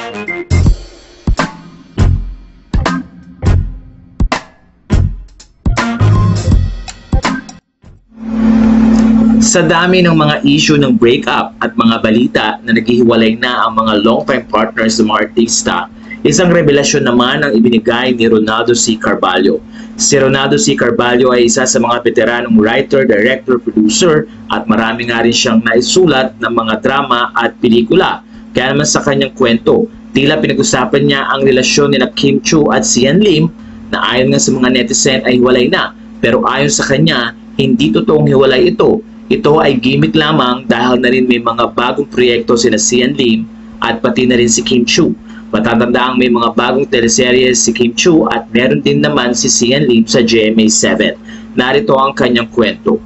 Sa dami ng mga issue ng breakup at mga balita na naghihiwalay na ang mga long-time partners ng mga artista, isang revelasyon naman ang ibinigay ni Ronaldo C. Carvalho. Si Ronaldo C. Carvalho ay isa sa mga veteranong writer, director, producer at marami nga rin siyang naisulat ng mga drama at pelikula. Kaya naman sa kanyang kwento, tila pinag-usapan niya ang relasyon ni Kim Chiu at Sian Lim na ayon nga sa mga netizen ay hiwalay na. Pero ayon sa kanya, hindi totoong hiwalay ito. Ito ay gimmick lamang dahil na rin may mga bagong proyekto sina Sian Lim at pati na rin si Kim Chiu. Matatandaang may mga bagong teleserye si Kim Chiu at meron din naman si Sian Lim sa GMA7. Narito ang kanyang kwento.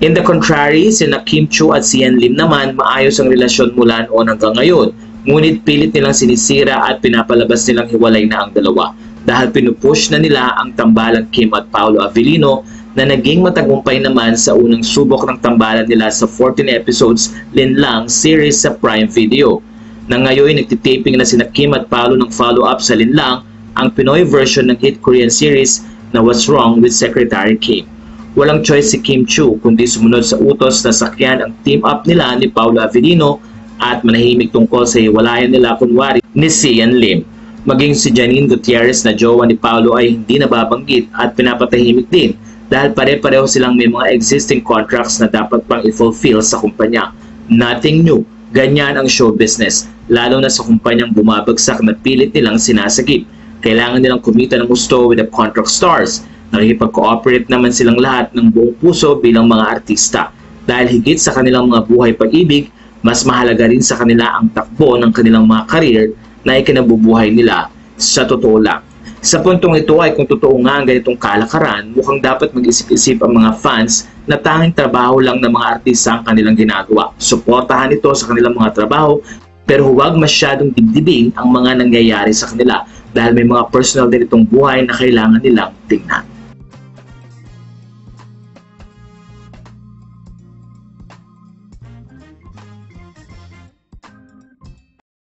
In the contrary, sina Kim Chiu at Sian Lim naman maayos ang relasyon mula noon hanggang ngayon. Ngunit pilit nilang sinisira at pinapalabas nilang hiwalay na ang dalawa dahil pinupush na nila ang tambalang Kim at Paolo Avellino na naging matagumpay naman sa unang subok ng tambalan nila sa 14 episodes Linlang series sa Prime Video. Na ngayon nagtitaping na sina Kim at Paolo ng follow-up sa Linlang, ang Pinoy version ng hit Korean series na What's Wrong with Secretary Kim. Walang choice si Kim Chiu kundi sumunod sa utos na sakyan ang team-up nila ni Paolo Avellino at manahimik tungkol sa hiwalayan nila kunwari ni Sian Lim. Maging si Janine Gutierrez na jowa ni Paolo ay hindi nababanggit at pinapatahimik din dahil pare-pareho silang may mga existing contracts na dapat pang i-fulfill sa kumpanya. Nothing new. Ganyan ang show business, lalo na sa kumpanyang bumabagsak na pilit nilang sinasagip. Kailangan nilang kumita ng gusto with the contract stars. Nakikipag-cooperate naman silang lahat ng buong puso bilang mga artista. Dahil higit sa kanilang mga buhay pag-ibig, mas mahalaga rin sa kanila ang takbo ng kanilang mga career na ikinabubuhay nila sa totoo lang. Sa puntong ito ay kung totoo nga ang ganitong kalakaran, mukhang dapat mag-isip-isip ang mga fans na tanging trabaho lang ng mga artista ang kanilang ginagawa. Suportahan ito sa kanilang mga trabaho, pero huwag masyadong dibdibin ang mga nangyayari sa kanila dahil may mga personal din itong buhay na kailangan nilang tingnan.